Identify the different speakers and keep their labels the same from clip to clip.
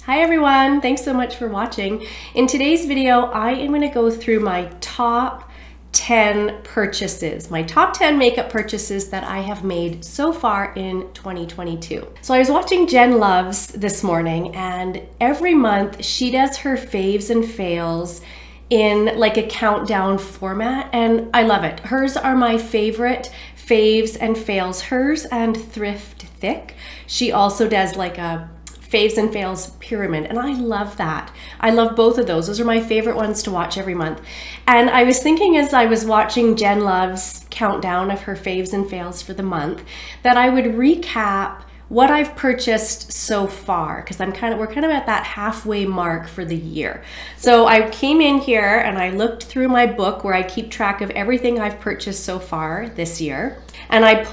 Speaker 1: Hi everyone, thanks so much for watching. In today's video, I am going to go through my top 10 purchases, my top 10 makeup purchases that I have made so far in 2022. So I was watching Jen Loves this morning, and every month she does her faves and fails in like a countdown format, and I love it. Hers are my favorite faves and fails, hers and Thrift Thick. She also does like a faves and fails pyramid, and I love that. I love both of those. Those are my favorite ones to watch every month. And I was thinking as I was watching Jen Love's countdown of her faves and fails for the month that I would recap what I've purchased so far, because we're kind of at that halfway mark for the year. So I came in here and I looked through my book where I keep track of everything I've purchased so far this year, and I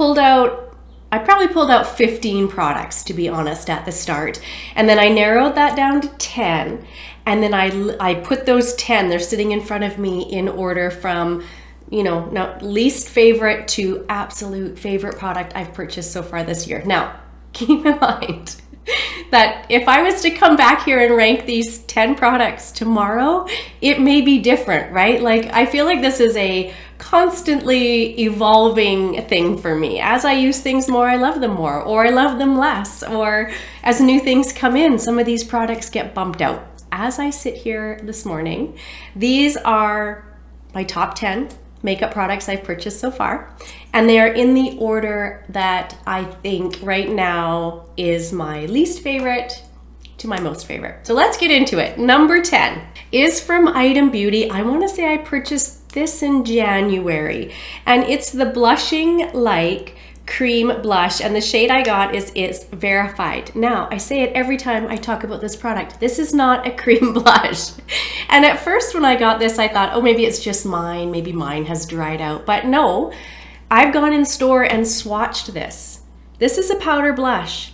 Speaker 1: probably pulled out 15 products, to be honest, at the start. And then I narrowed that down to 10. And then I put those 10, they're sitting in front of me in order from, now least favorite to absolute favorite product I've purchased so far this year. Now, keep in mind that if I was to come back here and rank these 10 products tomorrow, it may be different, right? Like, I feel like this is a constantly evolving thing for me. As I use things more, I love them more, or I love them less, or as new things come in, some of these products get bumped out. As I sit here this morning, these are my top 10 makeup products I've purchased so far, and they are in the order that I think right now is my least favorite to my most favorite. So let's get into it. Number 10 is from Item Beauty. I want to say I purchased this in January, and it's the Blushing Like Cream Blush, and the shade I got is Verified. Now, I say it every time I talk about this product. This is not a cream blush. And at first when I got this, I thought, oh, maybe it's just mine. Maybe mine has dried out. But no, I've gone in store and swatched this. This is a powder blush,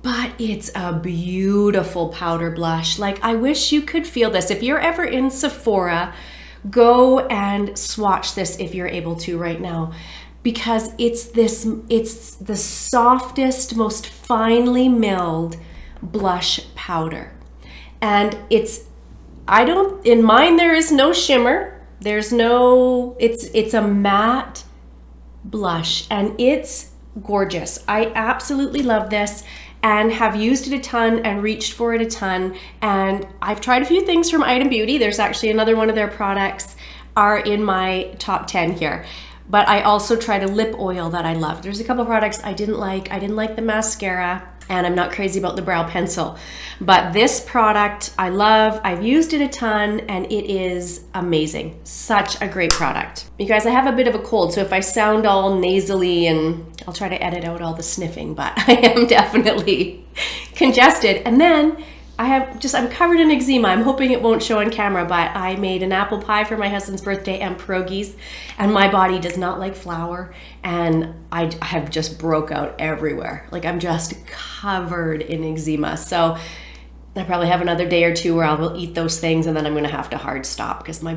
Speaker 1: but it's a beautiful powder blush. Like, I wish you could feel this. If you're ever in Sephora, go and swatch this if you're able to right now, because it's the softest, most finely milled blush powder. And in mine there is no shimmer. It's a matte blush, and it's gorgeous. I absolutely love this and have used it a ton and reached for it a ton. And I've tried a few things from Item Beauty. There's actually another one of their products are in my top 10 here. But I also tried a lip oil that I love. There's a couple products I didn't like. I didn't like the mascara, and I'm not crazy about the brow pencil. But this product I love. I've used it a ton, and it is amazing. Such a great product. You guys, I have a bit of a cold, so if I sound all nasally, and I'll try to edit out all the sniffing, but I am definitely congested. And then I'm covered in eczema. I'm hoping it won't show on camera, but I made an apple pie for my husband's birthday and pierogies, and my body does not like flour, and I have just broke out everywhere. Like, I'm just covered in eczema. So I probably have another day or two where I will eat those things, and then I'm gonna have to hard stop because my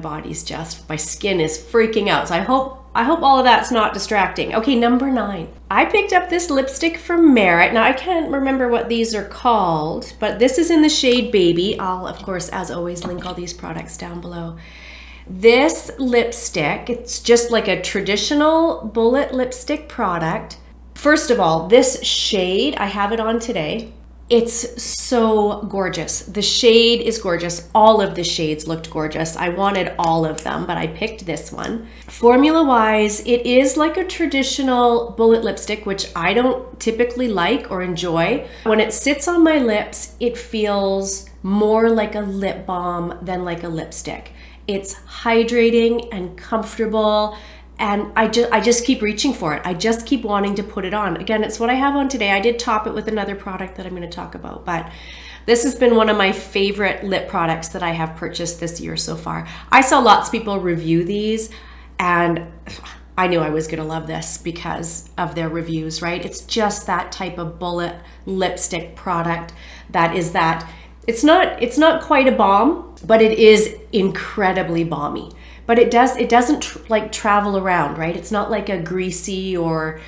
Speaker 1: skin is freaking out. So I hope all of that's not distracting. Okay, number 9. I picked up this lipstick from Merit. Now, I can't remember what these are called, but this is in the shade Baby. I'll, of course, as always, link all these products down below. This lipstick, it's just like a traditional bullet lipstick product. First of all, this shade, I have it on today. It's so gorgeous. The shade is gorgeous. All of the shades looked gorgeous. I wanted all of them, but I picked this one. Formula-wise, it is like a traditional bullet lipstick, which I don't typically like or enjoy. When it sits on my lips, it feels more like a lip balm than like a lipstick. It's hydrating and comfortable, and I just keep reaching for it. I just keep wanting to put it on. Again, it's what I have on today. I did top it with another product that I'm going to talk about, but this has been one of my favorite lip products that I have purchased this year so far. I saw lots of people review these, and I knew I was going to love this because of their reviews, right? It's just that type of bullet lipstick product it's not quite a balm, but it is incredibly balmy. But it doesn't like travel around, right? It's not like a greasy or,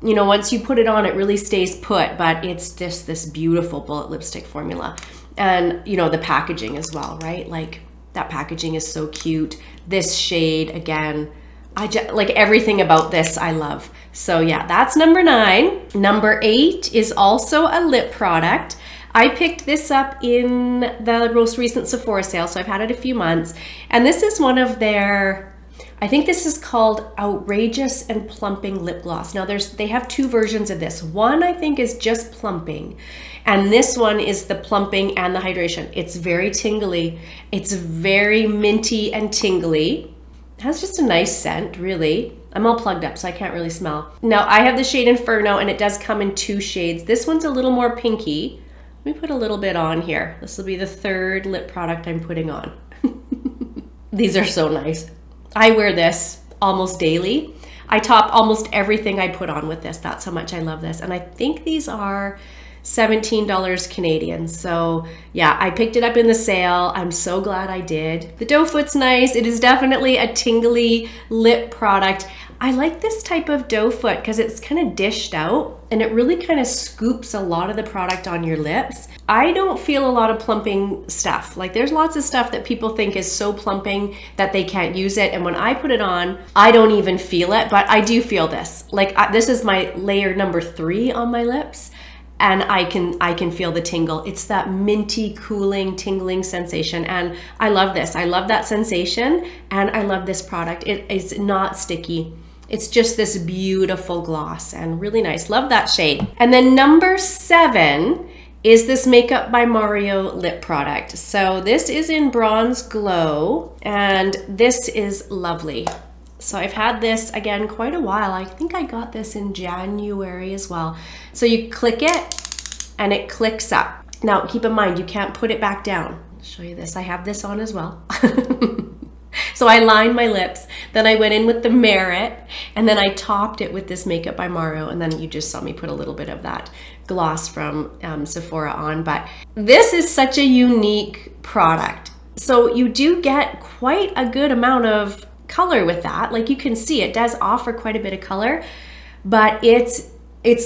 Speaker 1: once you put it on, it really stays put, but it's just this beautiful bullet lipstick formula. And you know, the packaging as well, right? Like that packaging is so cute. This shade, again, I just like everything about this I love. So yeah, that's number 9. Number 8 is also a lip product. I picked this up in the most recent Sephora sale, so I've had it a few months. And this is one of their, I think this is called Outrageous and Plumping Lip Gloss. Now they have 2 versions of this. One I think is just plumping, and this one is the plumping and the hydration. It's very tingly. It's very minty and tingly. It has just a nice scent, really. I'm all plugged up, so I can't really smell. Now I have the shade Inferno, and it does come in 2 shades. This one's a little more pinky. Let me put a little bit on here. This will be the 3rd lip product I'm putting on. These are so nice. I wear this almost daily. I top almost everything I put on with this. That's how much I love this. And I think these are $17 Canadian. So yeah, I picked it up in the sale. I'm so glad I did. The doe foot's nice. It is definitely a tingly lip product. I like this type of doe foot because it's kind of dished out and it really kind of scoops a lot of the product on your lips. I don't feel a lot of plumping stuff. Like there's lots of stuff that people think is so plumping that they can't use it. And when I put it on, I don't even feel it, but I do feel this. Like this is my layer number 3 on my lips. And I can feel the tingle. It's that minty, cooling, tingling sensation. And I love this. I love that sensation. And I love this product. It is not sticky. It's just this beautiful gloss and really nice. Love that shade. And then number 7 is this Makeup by Mario lip product. So this is in Bronze Glow, and this is lovely. So I've had this, again, quite a while. I think I got this in January as well. So you click it and it clicks up. Now keep in mind, you can't put it back down. I'll show you this. I have this on as well. So I lined my lips, then I went in with the Merit, and then I topped it with this Makeup by Mario, and then you just saw me put a little bit of that gloss from Sephora on. But this is such a unique product. So you do get quite a good amount of color with that. Like you can see, it does offer quite a bit of color, but it's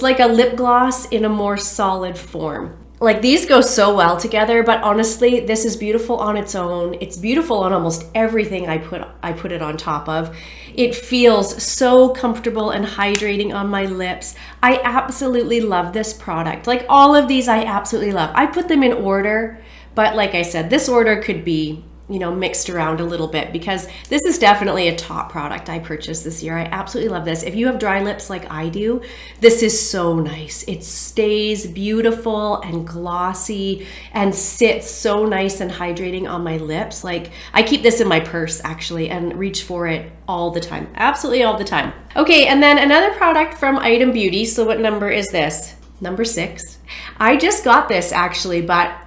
Speaker 1: like a lip gloss in a more solid form. Like these go so well together, but honestly, this is beautiful on its own. It's beautiful on almost everything I put it on top of. It feels so comfortable and hydrating on my lips. I absolutely love this product. Like all of these I absolutely love. I put them in order, but like I said, this order could be, you know, mixed around a little bit because this is definitely a top product I purchased this year. I absolutely love this. If you have dry lips like I do, this is so nice. It stays beautiful and glossy and sits so nice and hydrating on my lips. Like I keep this in my purse actually and reach for it all the time. Absolutely all the time. Okay, and then another product from Item Beauty. So what number is this? Number 6. I just got this actually, but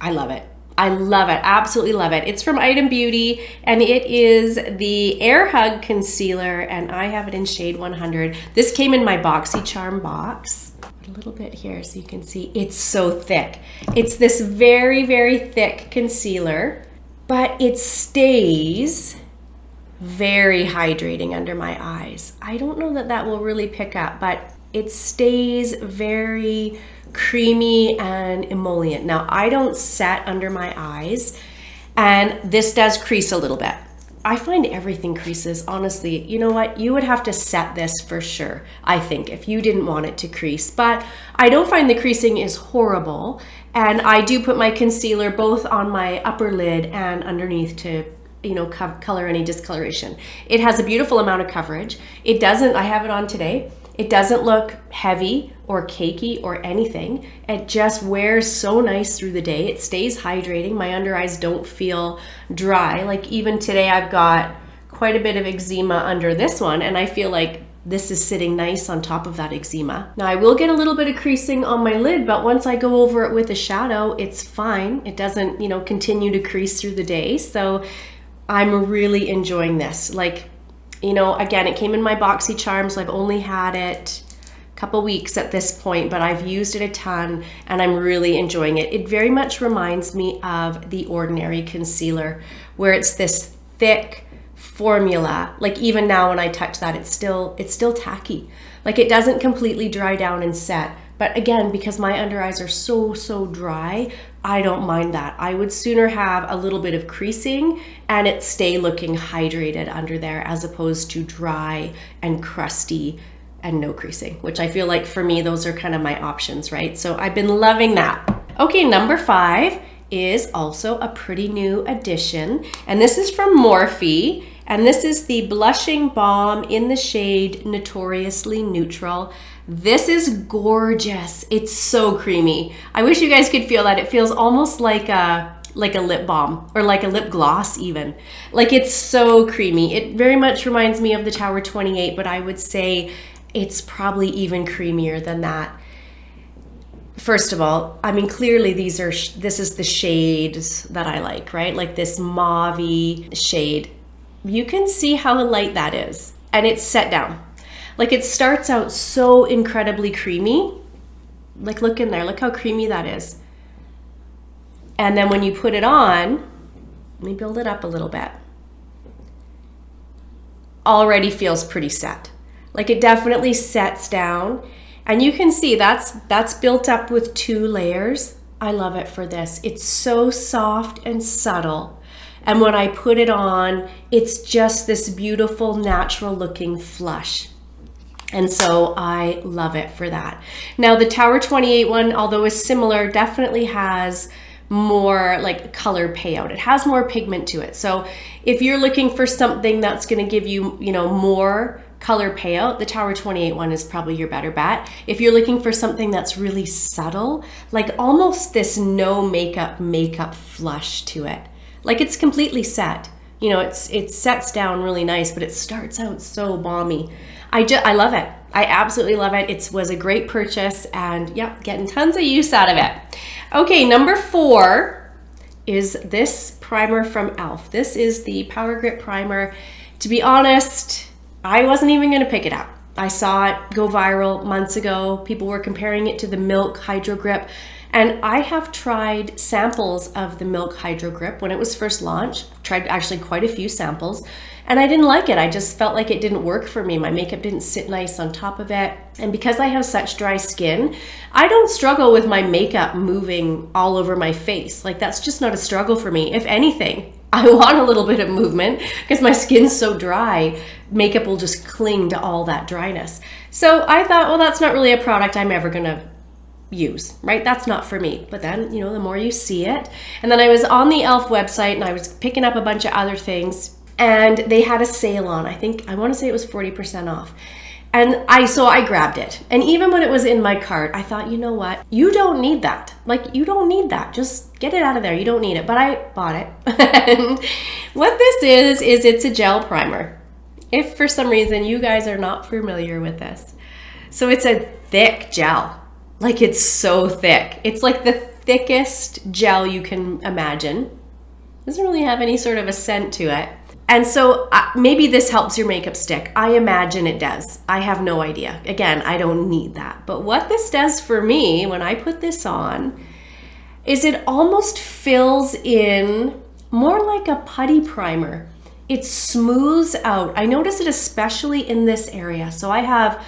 Speaker 1: I love it. I love it, absolutely love it. It's from Item Beauty, and it is the Air Hug Concealer, and I have it in shade 100. This came in my BoxyCharm box. A little bit here so you can see. It's so thick. It's this very, very thick concealer, but it stays very hydrating under my eyes. I don't know that that will really pick up, but it stays very creamy and emollient. Now I don't set under my eyes, and this does crease a little bit. I find everything creases, honestly. You know what? You would have to set this for sure, I think, if you didn't want it to crease. But I don't find the creasing is horrible, and I do put my concealer both on my upper lid and underneath to, you know, color any discoloration. It has a beautiful amount of coverage. It doesn't, I have it on today, it doesn't look heavy or cakey or anything. It just wears so nice through the day. It stays hydrating. My under eyes don't feel dry. Like even today I've got quite a bit of eczema under this one, and I feel like this is sitting nice on top of that eczema. Now I will get a little bit of creasing on my lid, but once I go over it with a shadow, it's fine. It doesn't, you know, continue to crease through the day. So I'm really enjoying this. Like, you know, again, it came in my BoxyCharm, so I've only had it a couple weeks at this point, but I've used it a ton and I'm really enjoying it. It very much reminds me of the Ordinary concealer, where it's this thick formula. Like even now when I touch that, it's still tacky. Like it doesn't completely dry down and set, But again, because my under eyes are so dry, I don't mind that. I would sooner have a little bit of creasing and it stay looking hydrated under there as opposed to dry and crusty and no creasing, which I feel like for me, those are kind of my options, right? So I've been loving that. Okay, number 5 is also a pretty new addition, and this is from Morphe, and this is the Blushing Balm in the shade Notoriously Neutral. This is gorgeous. It's so creamy. I wish you guys could feel that. It feels almost like a lip balm or like a lip gloss even. Like, it's so creamy. It very much reminds me of the Tower 28, but I would say it's probably even creamier than that. First of all, I mean, clearly this is the shades that I like, right? Like this mauve-y shade. You can see how light that is, and it's set down. Like, it starts out so incredibly creamy. Like, look in there, look how creamy that is. And then when you put it on, let me build it up a little bit. Already feels pretty set. Like, it definitely sets down. And you can see that's built up with 2 layers. I love it for this. It's so soft and subtle. And when I put it on, it's just this beautiful, natural looking flush. And so I love it for that. Now the Tower 28 one, although is similar, definitely has more like color payout. It has more pigment to it. So if you're looking for something that's going to give you, more color payout, the Tower 28 one is probably your better bet. If you're looking for something that's really subtle, like almost this no makeup flush to it, like it's completely set. It sets down really nice, but it starts out so balmy. I love it. I absolutely love it. It was a great purchase, and yep, getting tons of use out of it. Okay, number 4 is this primer from e.l.f. This is the Power Grip Primer. To be honest, I wasn't even going to pick it up. I saw it go viral months ago. People were comparing it to the Milk Hydro Grip. And I have tried samples of the Milk Hydro Grip when it was first launched. Tried actually quite a few samples, and I didn't like it. I just felt like it didn't work for me. My makeup didn't sit nice on top of it. And because I have such dry skin, I don't struggle with my makeup moving all over my face. Like, that's just not a struggle for me. If anything, I want a little bit of movement because my skin's so dry, makeup will just cling to all that dryness. So I thought, well, that's not really a product I'm ever gonna use, right? That's not for me. But then, the more you see it. And then I was on the e.l.f. website and I was picking up a bunch of other things, and they had a sale on. I want to say it was 40% off. And so I grabbed it. And even when it was in my cart, I thought, you know what? You don't need that. Like, you don't need that. Just get it out of there. You don't need it. But I bought it. And what this is it's a gel primer. If for some reason you guys are not familiar with this. So it's a thick gel. Like, it's so thick. It's like the thickest gel you can imagine. Doesn't really have any sort of a scent to it. And so maybe this helps your makeup stick. I imagine it does. I have no idea. Again, I don't need that. But what this does for me when I put this on is it almost fills in more like a putty primer. It smooths out. I notice it especially in this area. So I have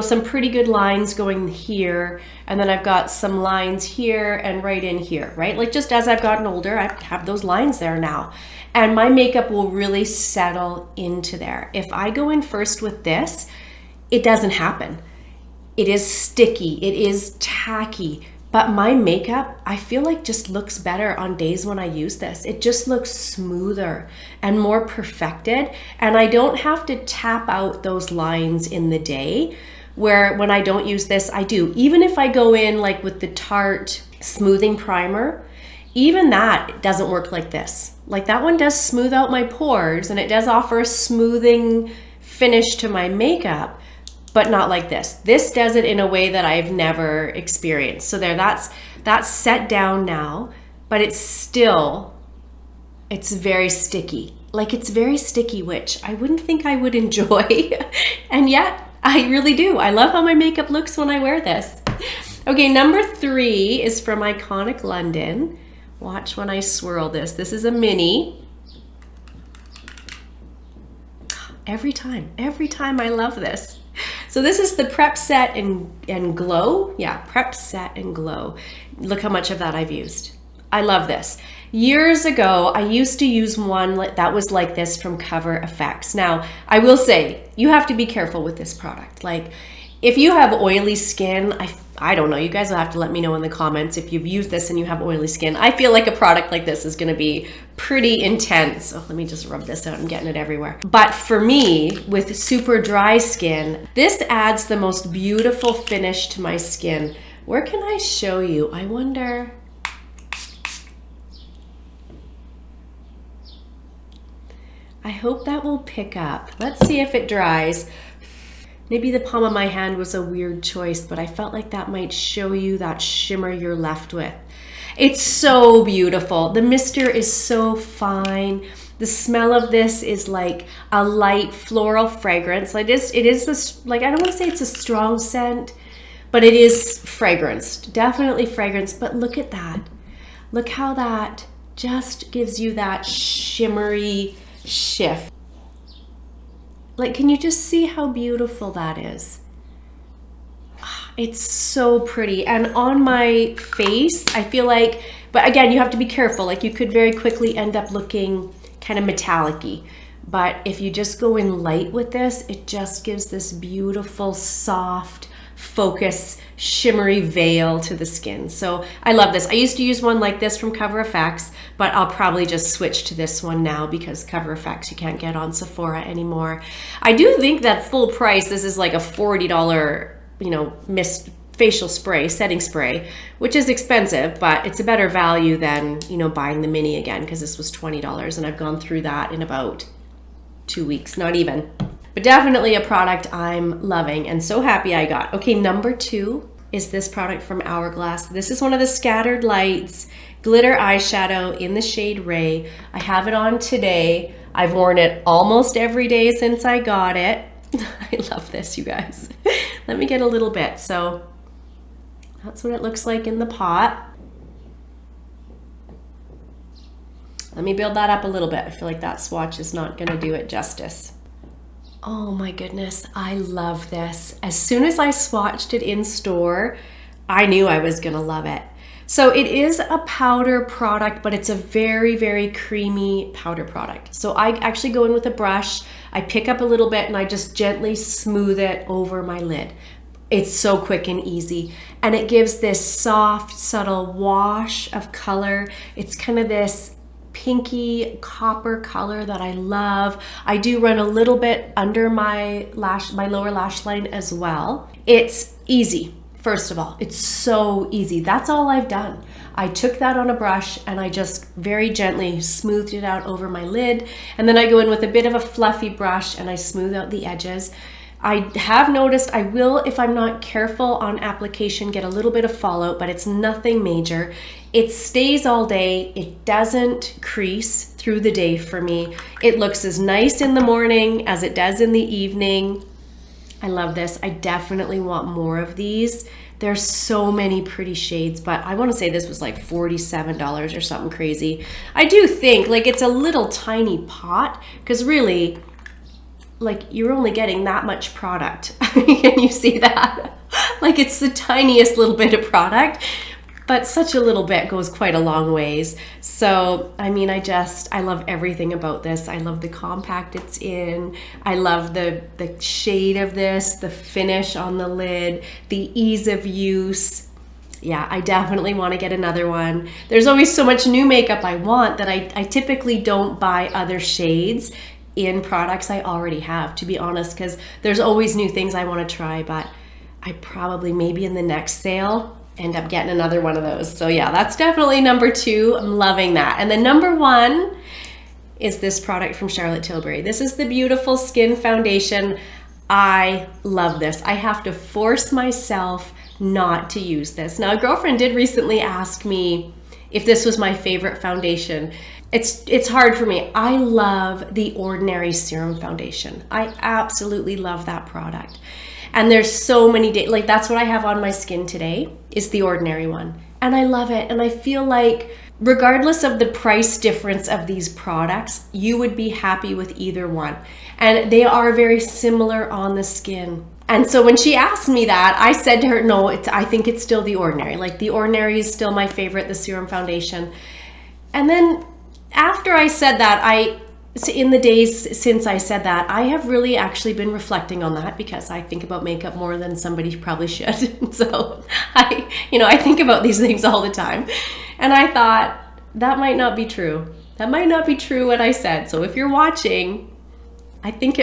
Speaker 1: some pretty good lines going here, and then I've got some lines here and right in here, right? Like, just as I've gotten older, I have those lines there now, and my makeup will really settle into there. If I go in first with this, it doesn't happen. It is sticky, it is tacky, but my makeup, I feel like, just looks better on days when I use this. It just looks smoother and more perfected, and I don't have to tap out those lines in the day, where when I don't use this, I do. Even if I go in like with the Tarte smoothing primer, even that doesn't work like this. Like, that one does smooth out my pores, and it does offer a smoothing finish to my makeup, but not like this. This does it in a way that I've never experienced. So that's set down now, but it's very sticky. Like, it's very sticky, which I wouldn't think I would enjoy. And yet I really do. I love how my makeup looks when I wear this. Okay, number 3 is from Iconic London. Watch when I swirl this. This is a mini. Every time I love this. So this is the Prep Set and Glow. Yeah, Prep Set and Glow. Look how much of that I've used. I love this. Years ago, I used to use one that was like this from Cover Effects. Now, I will say, you have to be careful with this product. Like, if you have oily skin, I don't know, you guys will have to let me know in the comments if you've used this and you have oily skin. I feel like a product like this is gonna be pretty intense. Oh, let me just rub this out, I'm getting it everywhere. But for me, with super dry skin, this adds the most beautiful finish to my skin. Where can I show you? I wonder. I hope that will pick up. Let's see if it dries. Maybe the palm of my hand was a weird choice, but I felt like that might show you that shimmer you're left with. It's so beautiful. The mister is so fine. The smell of this is like a light floral fragrance. Like it is this, like, I don't want to say it's a strong scent, but it is fragranced, definitely fragranced. But look at that. Look how that just gives you that shimmery shift. Like, can you just see how beautiful that is? It's so pretty. And on my face, I feel like, but again, you have to be careful. Like, you could very quickly end up looking kind of metallic-y. But if you just go in light with this, it just gives this beautiful, soft, focus, shimmery veil to the skin. So I love this. I used to use one like this from Cover Effects, but I'll probably just switch to this one now because Cover Effects you can't get on Sephora anymore. I do think that full price, this is like a $40, you know, mist facial spray, setting spray, which is expensive, but it's a better value than, you know, buying the mini again, because this was $20 and I've gone through that in about 2 weeks, not even. But definitely a product I'm loving and so happy I got. Okay, number 2 is this product from Hourglass. This is one of the Scattered Lights glitter eyeshadow in the shade Ray. I have it on today. I've worn it almost every day since I got it. I love this, you guys. Let me get a little bit. So that's what it looks like in the pot. Let me build that up a little bit. I feel like that swatch is not gonna do it justice. Oh my goodness, I love this. As soon as I swatched it in store, I knew I was gonna love it. So it is a powder product, but it's a very, very creamy powder product. So I actually go in with a brush, I pick up a little bit and I just gently smooth it over my lid. It's so quick and easy. And it gives this soft, subtle wash of color. It's kind of this pinky copper color that I love. I do run a little bit under my lower lash line as well. It's easy. First of all, it's so easy. That's all I've done. I took that on a brush and I just very gently smoothed it out over my lid. And then I go in with a bit of a fluffy brush and I smooth out the edges. I have noticed I will, if I'm not careful on application, get a little bit of fallout, but it's nothing major. It stays all day. It doesn't crease through the day for me. It looks as nice in the morning as it does in the evening. I love this. I definitely want more of these. There's so many pretty shades, but I want to say this was like $47 or something crazy. I do think like it's a little tiny pot because really, like you're only getting that much product. Can you see that? Like it's the tiniest little bit of product, but such a little bit goes quite a long ways. So, I mean, I love everything about this. I love the compact it's in. I love the shade of this, the finish on the lid, the ease of use. Yeah, I definitely want to get another one. There's always so much new makeup I want that I typically don't buy other shades in products I already have, to be honest, because there's always new things I want to try, but I probably maybe in the next sale end up getting another one of those. So yeah, that's definitely number 2. I'm loving that. And then number 1 is this product from Charlotte Tilbury. This is the Beautiful Skin Foundation. I love this. I have to force myself not to use this. Now, a girlfriend did recently ask me if this was my favorite foundation. It's hard for me. I love the Ordinary Serum Foundation. I absolutely love that product. And there's so many days, like that's what I have on my skin today is the Ordinary one. And I love it. And I feel like regardless of the price difference of these products, you would be happy with either one. And they are very similar on the skin. And so when she asked me that, I said to her, no, I think it's still The Ordinary. Like The Ordinary is still my favorite, the Serum foundation. And then after I said that, in the days since I said that, I have really actually been reflecting on that because I think about makeup more than somebody probably should. So I think about these things all the time. And I thought that might not be true. That might not be true what I said. So if you're watching, I think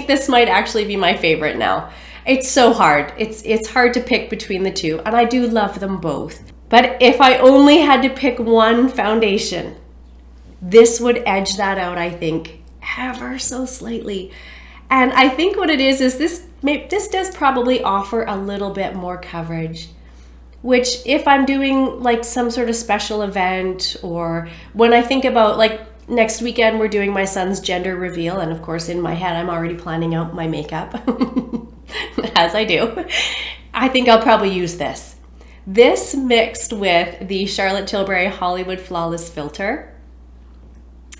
Speaker 1: this might actually be my favorite now. It's so hard. It's hard to pick between the two, and I do love them both. But if I only had to pick one foundation, this would edge that out, I think, ever so slightly. And I think what it is this does probably offer a little bit more coverage, which if I'm doing like some sort of special event, or when I think about like next weekend, we're doing my son's gender reveal. And of course, in my head, I'm already planning out my makeup, as I do. I think I'll probably use this. This mixed with the Charlotte Tilbury Hollywood Flawless Filter.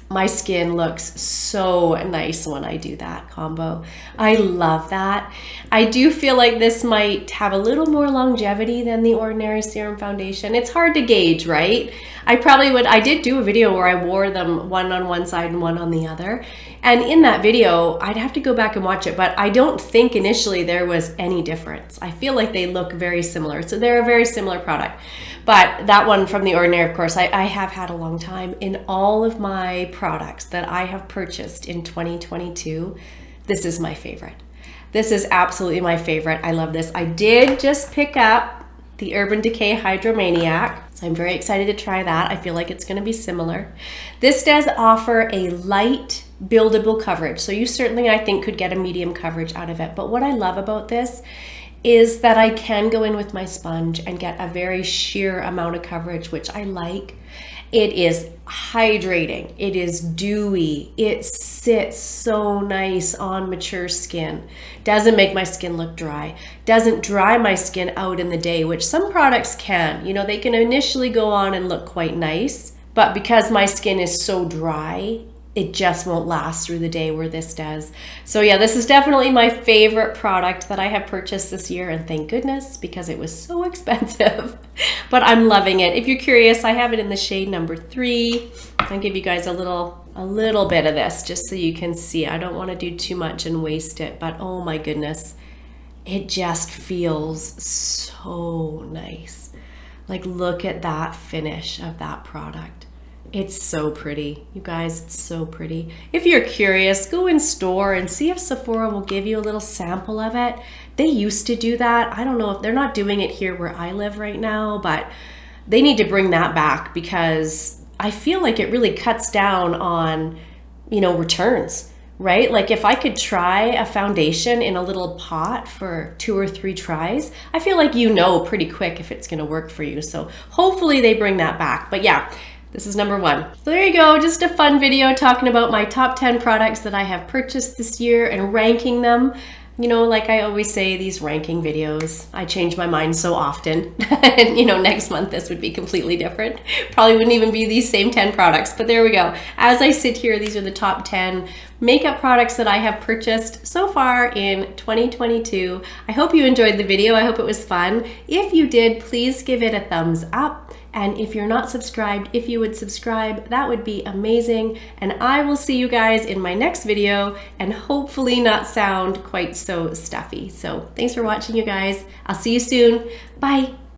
Speaker 1: My skin looks so nice when I do that combo. I love that. I do feel like this might have a little more longevity than the Ordinary Serum foundation. It's hard to gauge, right? I did do a video where I wore them one on one side and one on the other. And in that video, I'd have to go back and watch it, but I don't think initially there was any difference. I feel like they look very similar. So they're a very similar product. But that one from The Ordinary, of course, I have had a long time. In all of my products that I have purchased in 2022, this is my favorite. This is absolutely my favorite. I love this. I did just pick up the Urban Decay Hydromaniac, so I'm very excited to try that. I feel like it's going to be similar. This does offer a light buildable coverage, so you certainly, I think, could get a medium coverage out of it. But what I love about this is that I can go in with my sponge and get a very sheer amount of coverage, which I like. It is hydrating, it is dewy, it sits so nice on mature skin, doesn't make my skin look dry, doesn't dry my skin out in the day, which some products can. You know, they can initially go on and look quite nice, but because my skin is so dry, it just won't last through the day, where this does. So yeah, this is definitely my favorite product that I have purchased this year, and thank goodness, because it was so expensive. But I'm loving it. If you're curious, I have it in the shade number 3. I'll give you guys a little bit of this just so you can see. I don't want to do too much and waste it, but oh my goodness, it just feels so nice. Like, look at that finish of that product. It's so pretty, you guys, it's so pretty. If you're curious, go in store and see if Sephora will give you a little sample of it. They used to do that. I don't know if they're not doing it here where I live right now, but they need to bring that back, because I feel like it really cuts down on, returns, right? Like if I could try a foundation in a little pot for 2 or 3 tries, I feel like pretty quick if it's gonna work for you. So hopefully they bring that back. But yeah, this is number 1. So there you go, just a fun video talking about my top 10 products that I have purchased this year and ranking them. Like I always say, these ranking videos, I change my mind so often. And next month this would be completely different. Probably wouldn't even be these same 10 products, but there we go. As I sit here, these are the top 10 makeup products that I have purchased so far in 2022. I hope you enjoyed the video. I hope it was fun. If you did, please give it a thumbs up. And if you're not subscribed, if you would subscribe, that would be amazing. And I will see you guys in my next video, and hopefully not sound quite so stuffy. So thanks for watching, you guys. I'll see you soon. Bye.